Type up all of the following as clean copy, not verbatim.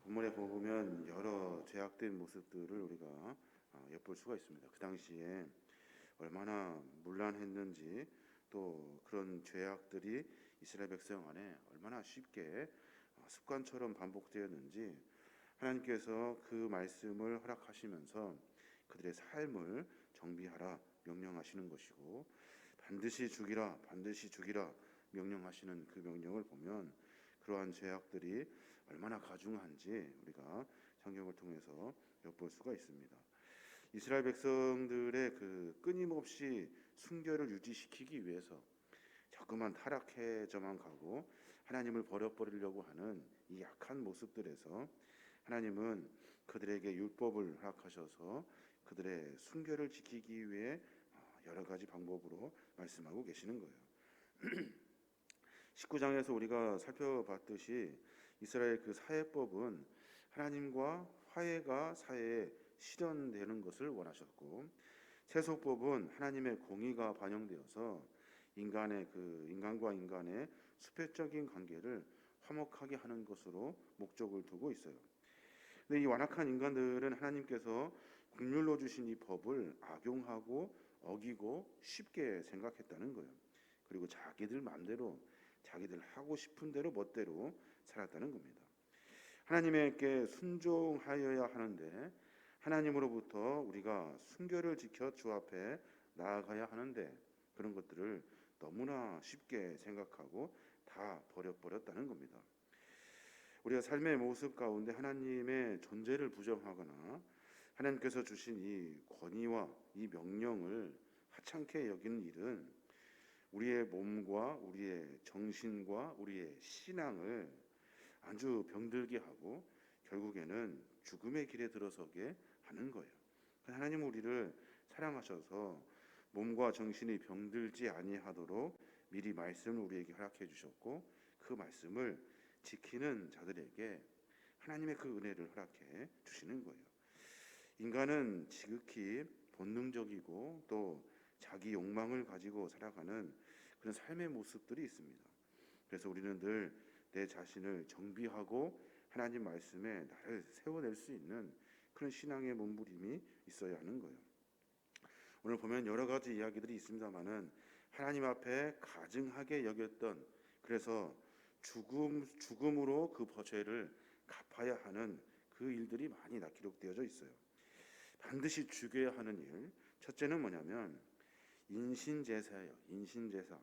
본문에 보면 여러 죄악된 모습들을 우리가 엿볼 수가 있습니다. 그 당시에 얼마나 문란했는지, 또 그런 죄악들이 이스라엘 백성 안에 얼마나 쉽게 습관처럼 반복되었는지, 하나님께서 그 말씀을 허락하시면서 그들의 삶을 정비하라 명령하시는 것이고, 반드시 죽이라 명령하시는 그 명령을 보면 그러한 죄악들이 얼마나 가중한지 우리가 성경을 통해서 엿볼 수가 있습니다. 이스라엘 백성들의 그 끊임없이 순결을 유지시키기 위해서 자꾸만 타락해져만 가고 하나님을 버려버리려고 하는 이 약한 모습들에서 하나님은 그들에게 율법을 허락하셔서 그들의 순결을 지키기 위해 여러 가지 방법으로 말씀하고 계시는 거예요. 19장에서 우리가 살펴봤듯이 이스라엘 그 사회법은 하나님과 화해가 사회에 실현되는 것을 원하셨고, 세속법은 하나님의 공의가 반영되어서 인간과 인간의 수평적인 관계를 화목하게 하는 것으로 목적을 두고 있어요. 근데 이 완악한 인간들은 하나님께서 국률로 주신 이 법을 악용하고 어기고 쉽게 생각했다는 거예요. 그리고 자기들 마음대로, 자기들 하고 싶은 대로 멋대로 살았다는 겁니다. 하나님께 순종하여야 하는데, 하나님으로부터 우리가 순결을 지켜 주 앞에 나아가야 하는데, 그런 것들을 너무나 쉽게 생각하고 다 버려버렸다는 겁니다. 우리가 삶의 모습 가운데 하나님의 존재를 부정하거나 하나님께서 주신 이 권위와 이 명령을 하찮게 여기는 일은 우리의 몸과 우리의 정신과 우리의 신앙을 아주 병들게 하고 결국에는 죽음의 길에 들어서게 하는 거예요. 하나님은 우리를 사랑하셔서 몸과 정신이 병들지 아니하도록 미리 말씀을 우리에게 허락해 주셨고, 그 말씀을 지키는 자들에게 하나님의 그 은혜를 허락해 주시는 거예요. 인간은 지극히 본능적이고 또 자기 욕망을 가지고 살아가는 그런 삶의 모습들이 있습니다. 그래서 우리는 늘 내 자신을 정비하고 하나님 말씀에 나를 세워낼 수 있는 그런 신앙의 몸부림이 있어야 하는 거예요. 오늘 보면 여러 가지 이야기들이 있습니다만은 하나님 앞에 가증하게 여겼던, 그래서 죽음으로 그 죄를 갚아야 하는 그 일들이 많이 기록되어져 있어요. 반드시 죽여야 하는 일, 첫째는 뭐냐면 인신제사예요. 인신제사.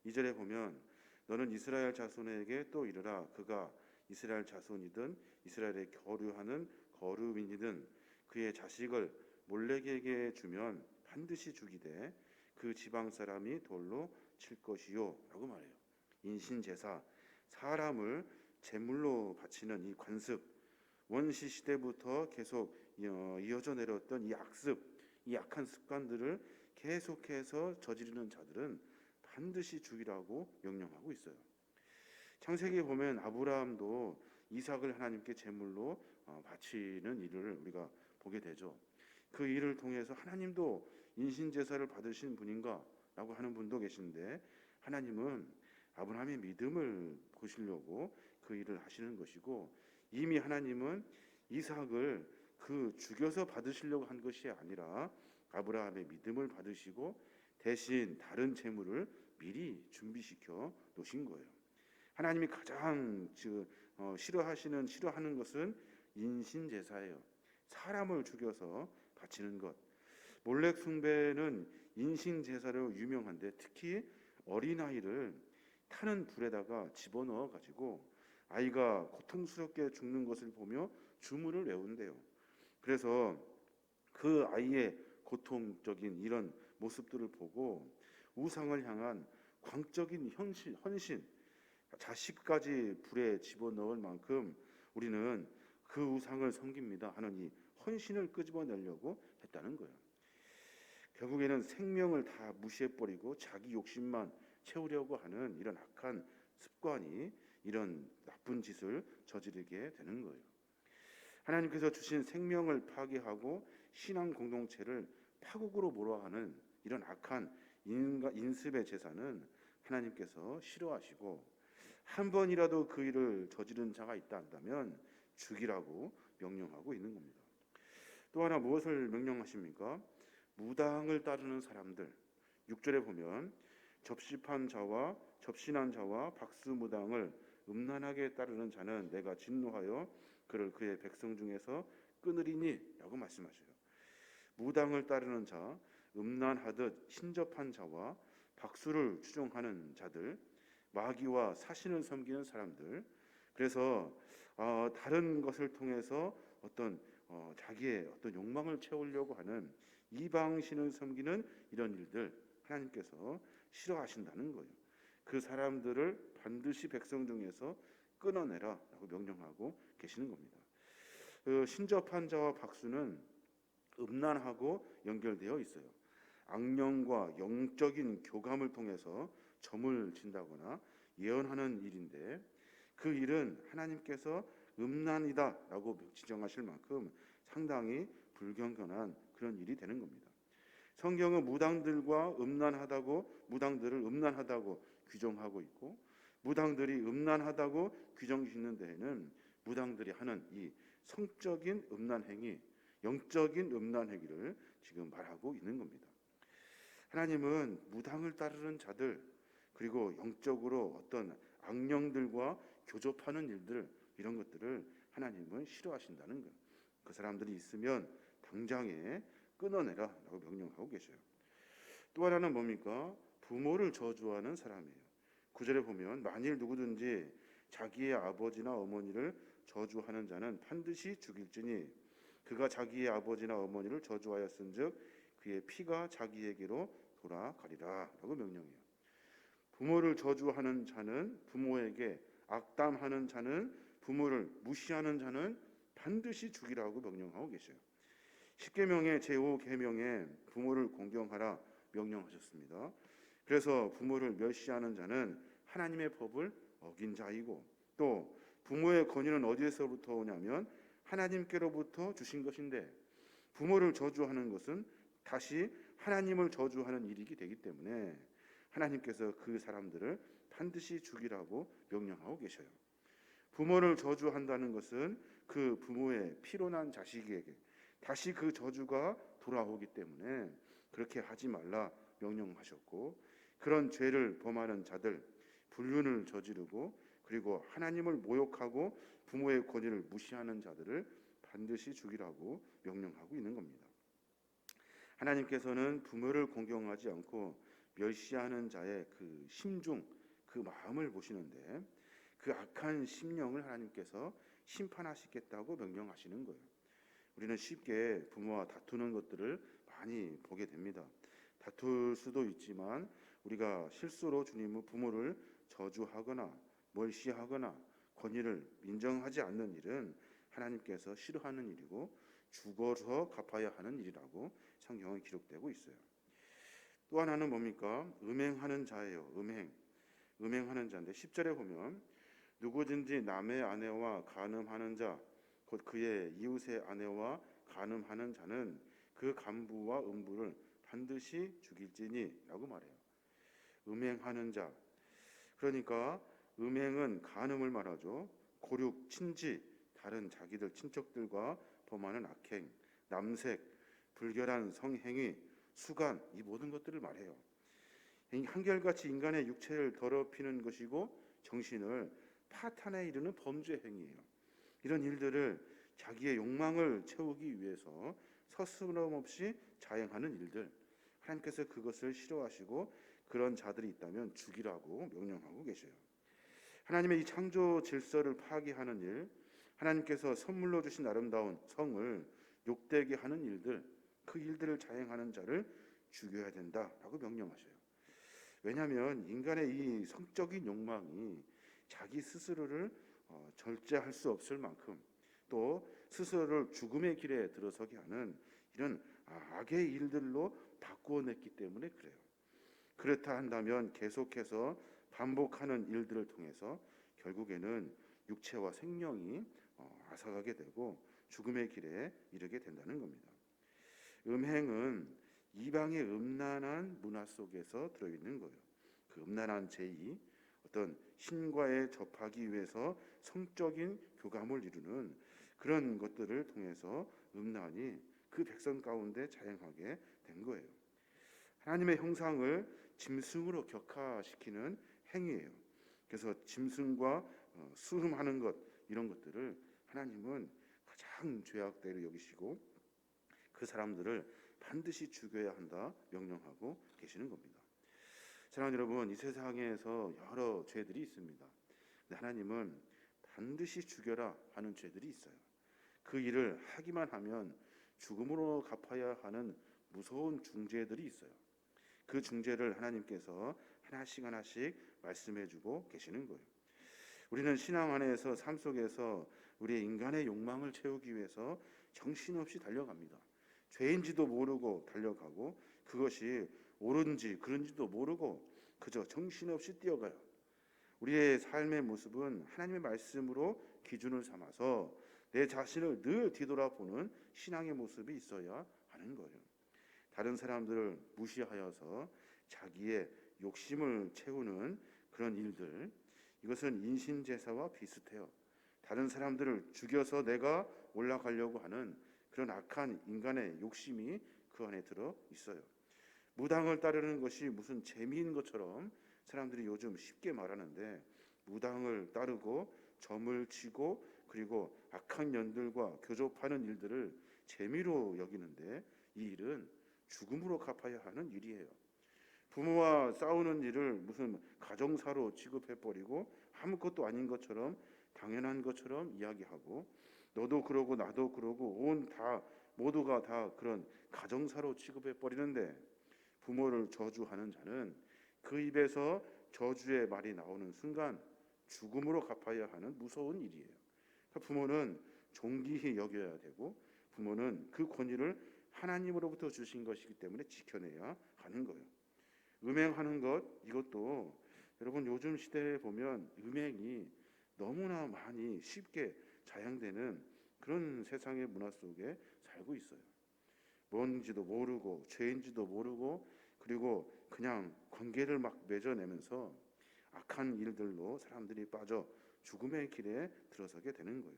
2절에 보면 너는 이스라엘 자손에게 또 이르라. 그가 이스라엘 자손이든 이스라엘에 거류하는 거류민이든 그의 자식을 몰렉에게 주면 반드시 죽이되 그 지방 사람이 돌로 칠 것이요 라고 말해요. 인신제사, 사람을 제물로 바치는 이 관습, 원시 시대부터 계속 이어져 내려왔던 이 악습, 이 약한 습관들을 계속해서 저지르는 자들은 반드시 죽이라고 명령하고 있어요. 창세기에 보면 아브라함도 이삭을 하나님께 제물로 바치는 일을 우리가 보게 되죠. 그 일을 통해서 하나님도 인신제사를 받으신 분인가 라고 하는 분도 계신데, 하나님은 아브라함의 믿음을 보시려고 그 일을 하시는 것이고, 이미 하나님은 이삭을 죽여서 받으시려고 한 것이 아니라 아브라함의 믿음을 받으시고 대신 다른 제물을 미리 준비시켜 놓으신 거예요. 하나님이 가장 싫어하는 것은 인신제사예요. 사람을 죽여서 바치는 것. 몰렉 숭배는 인신제사로 유명한데, 특히 어린아이를 타는 불에다가 집어넣어 가지고 아이가 고통스럽게 죽는 것을 보며 주문을 외운대요. 그래서 그 아이의 고통적인 이런 모습들을 보고 우상을 향한 광적인 헌신, 자식까지 불에 집어넣을 만큼 우리는 그 우상을 섬깁니다 하는 이 헌신을 끄집어내려고 했다는 거예요. 결국에는 생명을 다 무시해버리고 자기 욕심만 채우려고 하는 이런 악한 습관이 이런 나쁜 짓을 저지르게 되는 거예요. 하나님께서 주신 생명을 파괴하고 신앙 공동체를 파국으로 몰아가는 이런 악한 인습의 제사는 하나님께서 싫어하시고 한 번이라도 그 일을 저지른 자가 있다 한다면 죽이라고 명령하고 있는 겁니다. 또 하나 무엇을 명령하십니까? 무당을 따르는 사람들, 6절에 보면 접시판 자와 접신한 자와 박수무당을 음란하게 따르는 자는 내가 진노하여 그를 그의 백성 중에서 끊으리니 라고 말씀하셔요. 무당을 따르는 자, 음란하듯 신접한 자와 박수를 추종하는 자들, 마귀와 사신을 섬기는 사람들, 그래서 다른 것을 통해서 어떤 자기의 어떤 욕망을 채우려고 하는 이방신을 섬기는 이런 일들 하나님께서 싫어하신다는 거예요. 그 사람들을 반드시 백성 중에서 끊어내라라고 명령하고 계시는 겁니다. 그 신접한 자와 박수는 음란하고 연결되어 있어요. 악령과 영적인 교감을 통해서 점을 진다거나 예언하는 일인데 그 일은 하나님께서 음란이다라고 지정하실 만큼 상당히 불경건한 그런 일이 되는 겁니다. 성경은 무당들과 무당들을 음란하다고 규정하고 있고 무당들이 음란하다고 규정짓는 데에는 무당들이 하는 이 성적인 음란 행위, 영적인 음란 행위를 지금 말하고 있는 겁니다. 하나님은 무당을 따르는 자들 그리고 영적으로 어떤 악령들과 교접하는 일들 이런 것들을 하나님은 싫어하신다는 거예요. 그 사람들이 있으면 당장에 끊어내라라고 명령하고 계셔요. 또 하나는 뭡니까? 부모를 저주하는 사람이에요. 9절에 보면 만일 누구든지 자기의 아버지나 어머니를 저주하는 자는 반드시 죽일지니 그가 자기의 아버지나 어머니를 저주하였은즉 그의 피가 자기에게로 돌아가리라 라고 명령해요. 부모를 저주하는 자는 부모에게 악담하는 자는 부모를 무시하는 자는 반드시 죽이라고 명령하고 계셔요. 십계명의 제5계명에 부모를 공경하라 명령하셨습니다. 그래서 부모를 멸시하는 자는 하나님의 법을 어긴 자이고 또 부모의 권위는 어디에서부터 오냐면 하나님께로부터 주신 것인데 부모를 저주하는 것은 다시 하나님을 저주하는 일이기 되기 때문에 하나님께서 그 사람들을 반드시 죽이라고 명령하고 계셔요. 부모를 저주한다는 것은 그 부모의 피로 난 자식에게 다시 그 저주가 돌아오기 때문에 그렇게 하지 말라 명령하셨고 그런 죄를 범하는 자들, 불륜을 저지르고 그리고 하나님을 모욕하고 부모의 권위를 무시하는 자들을 반드시 죽이라고 명령하고 있는 겁니다. 하나님께서는 부모를 공경하지 않고 멸시하는 자의 그 심중, 그 마음을 보시는데 그 악한 심령을 하나님께서 심판하시겠다고 명령하시는 거예요. 우리는 쉽게 부모와 다투는 것들을 많이 보게 됩니다. 다툴 수도 있지만 우리가 실수로 주님의 부모를 저주하거나 멸시하거나 권위를 인정하지 않는 일은 하나님께서 싫어하는 일이고 죽어서 갚아야 하는 일이라고 성경에 기록되고 있어요. 또 하나는 뭡니까? 음행하는 자예요. 음행하는 자인데 10절에 보면 누구든지 남의 아내와 간음하는 자 곧 그의 이웃의 아내와 간음하는 자는 그 간부와 음부를 반드시 죽일지니 라고 말해요. 음행하는 자, 그러니까 음행은 간음을 말하죠. 고륙, 친지, 다른 자기들 친척들과 범하는 악행, 남색, 불결한 성행위, 수간, 이 모든 것들을 말해요. 한결같이 인간의 육체를 더럽히는 것이고 정신을 파탄에 이르는 범죄 행위예요. 이런 일들을 자기의 욕망을 채우기 위해서 서스럼 없이 자행하는 일들, 하나님께서 그것을 싫어하시고 그런 자들이 있다면 죽이라고 명령하고 계셔요. 하나님의 이 창조 질서를 파괴하는 일, 하나님께서 선물로 주신 아름다운 성을 욕되게 하는 일들, 그 일들을 자행하는 자를 죽여야 된다라고 명령하셔요. 왜냐하면 인간의 이 성적인 욕망이 자기 스스로를 절제할 수 없을 만큼 또 스스로를 죽음의 길에 들어서게 하는 이런 악의 일들로 바꾸어냈기 때문에 그래요. 그렇다 한다면 계속해서 반복하는 일들을 통해서 결국에는 육체와 생명이 앗아가게 되고 죽음의 길에 이르게 된다는 겁니다. 음행은 이방의 음란한 문화 속에서 들어있는 거예요. 그 음란한 제의, 어떤 신과에 접하기 위해서 성적인 교감을 이루는 그런 것들을 통해서 음란이 그 백성 가운데 자행하게 된 거예요. 하나님의 형상을 짐승으로 격화시키는 행위예요. 그래서 짐승과 수음하는 것, 이런 것들을 하나님은 가장 죄악되게 여기시고 그 사람들을 반드시 죽여야 한다 명령하고 계시는 겁니다. 사랑하는 여러분, 이 세상에서 여러 죄들이 있습니다. 근데 하나님은 반드시 죽여라 하는 죄들이 있어요. 그 일을 하기만 하면 죽음으로 갚아야 하는 무서운 중죄들이 있어요. 그 중죄를 하나님께서 하나씩 하나씩 말씀해주고 계시는 거예요. 우리는 신앙 안에서 삶 속에서 우리의 인간의 욕망을 채우기 위해서 정신없이 달려갑니다. 죄인지도 모르고 달려가고 그것이 옳은지 그른지도 모르고 그저 정신없이 뛰어가요. 우리의 삶의 모습은 하나님의 말씀으로 기준을 삼아서 내 자신을 늘 뒤돌아보는 신앙의 모습이 있어야 하는 거예요. 다른 사람들을 무시하여서 자기의 욕심을 채우는 그런 일들, 이것은 인신제사와 비슷해요. 다른 사람들을 죽여서 내가 올라가려고 하는 그런 악한 인간의 욕심이 그 안에 들어 있어요. 무당을 따르는 것이 무슨 재미인 것처럼 사람들이 요즘 쉽게 말하는데, 무당을 따르고 점을 치고 그리고 악한 년들과 교접하는 일들을 재미로 여기는데 이 일은 죽음으로 갚아야 하는 일이에요. 부모와 싸우는 일을 무슨 가정사로 취급해버리고 아무것도 아닌 것처럼 당연한 것처럼 이야기하고, 너도 그러고 나도 그러고 모두가 다 그런 가정사로 취급해버리는데, 부모를 저주하는 자는 그 입에서 저주의 말이 나오는 순간 죽음으로 갚아야 하는 무서운 일이에요. 그러니까 부모는 존귀히 여겨야 되고, 부모는 그 권위를 하나님으로부터 주신 것이기 때문에 지켜내야 하는 거예요. 음행하는 것, 이것도 여러분 요즘 시대에 보면 음행이 너무나 많이 쉽게 자행되는 그런 세상의 문화 속에 살고 있어요. 뭔지도 모르고 죄인지도 모르고 그리고 그냥 관계를 막 맺어내면서 악한 일들로 사람들이 빠져 죽음의 길에 들어서게 되는 거예요.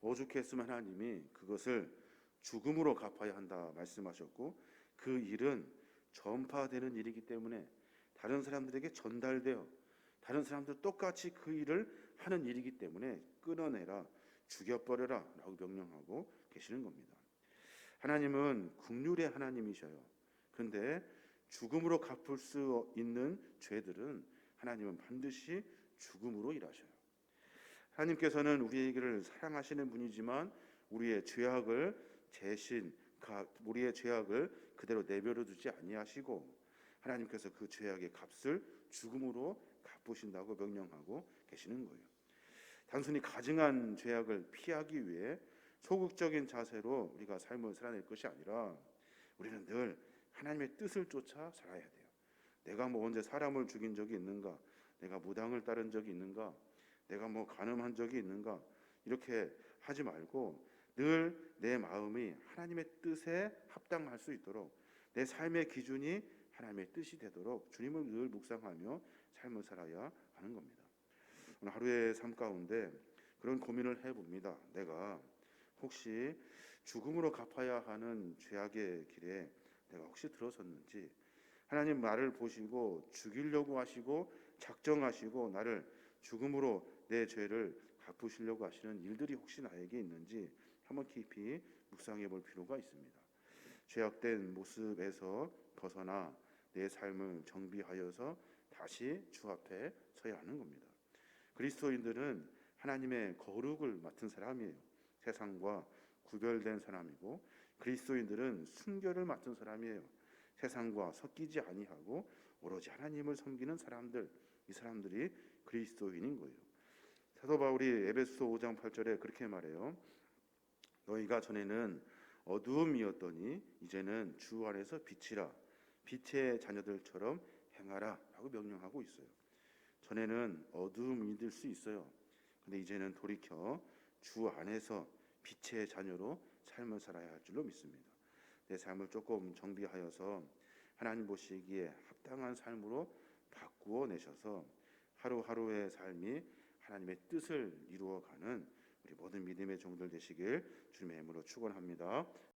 오죽했으면 하나님이 그것을 죽음으로 갚아야 한다 말씀하셨고, 그 일은 전파되는 일이기 때문에 다른 사람들에게 전달되어 다른 사람들 똑같이 그 일을 하는 일이기 때문에 끊어내라, 죽여버려라 라고 명령하고 계시는 겁니다. 하나님은 긍휼의 하나님이셔요. 그런데 죽음으로 갚을 수 있는 죄들은 하나님은 반드시 죽음으로 일하셔요. 하나님께서는 우리에게를 사랑하시는 분이지만 우리의 죄악을 그대로 내버려 두지 아니하시고, 하나님께서 그 죄악의 값을 죽음으로 갚으신다고 명령하고 계시는 거예요. 단순히 가증한 죄악을 피하기 위해 소극적인 자세로 우리가 삶을 살아낼 것이 아니라 우리는 늘 하나님의 뜻을 쫓아 살아야 돼요. 내가 언제 사람을 죽인 적이 있는가? 내가 무당을 따른 적이 있는가? 내가 간음한 적이 있는가? 이렇게 하지 말고 늘 내 마음이 하나님의 뜻에 합당할 수 있도록, 내 삶의 기준이 하나님의 뜻이 되도록 주님을 늘 묵상하며 삶을 살아야 하는 겁니다. 오늘 하루의 삶 가운데 그런 고민을 해봅니다. 내가 혹시 죽음으로 갚아야 하는 죄악의 길에 내가 혹시 들어섰는지, 하나님 나를 보시고 죽이려고 하시고 작정하시고 나를 죽음으로 내 죄를 갚으시려고 하시는 일들이 혹시 나에게 있는지 한번 깊이 묵상해 볼 필요가 있습니다. 죄악된 모습에서 벗어나 내 삶을 정비하여서 다시 주 앞에 서야 하는 겁니다. 그리스도인들은 하나님의 거룩을 맡은 사람이에요. 세상과 구별된 사람이고, 그리스도인들은 순결을 맡은 사람이에요. 세상과 섞이지 아니하고 오로지 하나님을 섬기는 사람들, 이 사람들이 그리스도인인 거예요. 사도 바울이 에베소서 5장 8절에 그렇게 말해요. 너희가 전에는 어두움이었더니 이제는 주 안에서 빛이라, 빛의 자녀들처럼 행하라 라고 명령하고 있어요. 전에는 어두움이 될 수 있어요. 근데 이제는 돌이켜 주 안에서 빛의 자녀로 삶을 살아야 할 줄로 믿습니다. 내 삶을 조금 정비하여서 하나님 보시기에 합당한 삶으로 바꾸어내셔서 하루하루의 삶이 하나님의 뜻을 이루어가는 우리 모든 믿음의 종들 되시길 주님의 이름으로 축원합니다.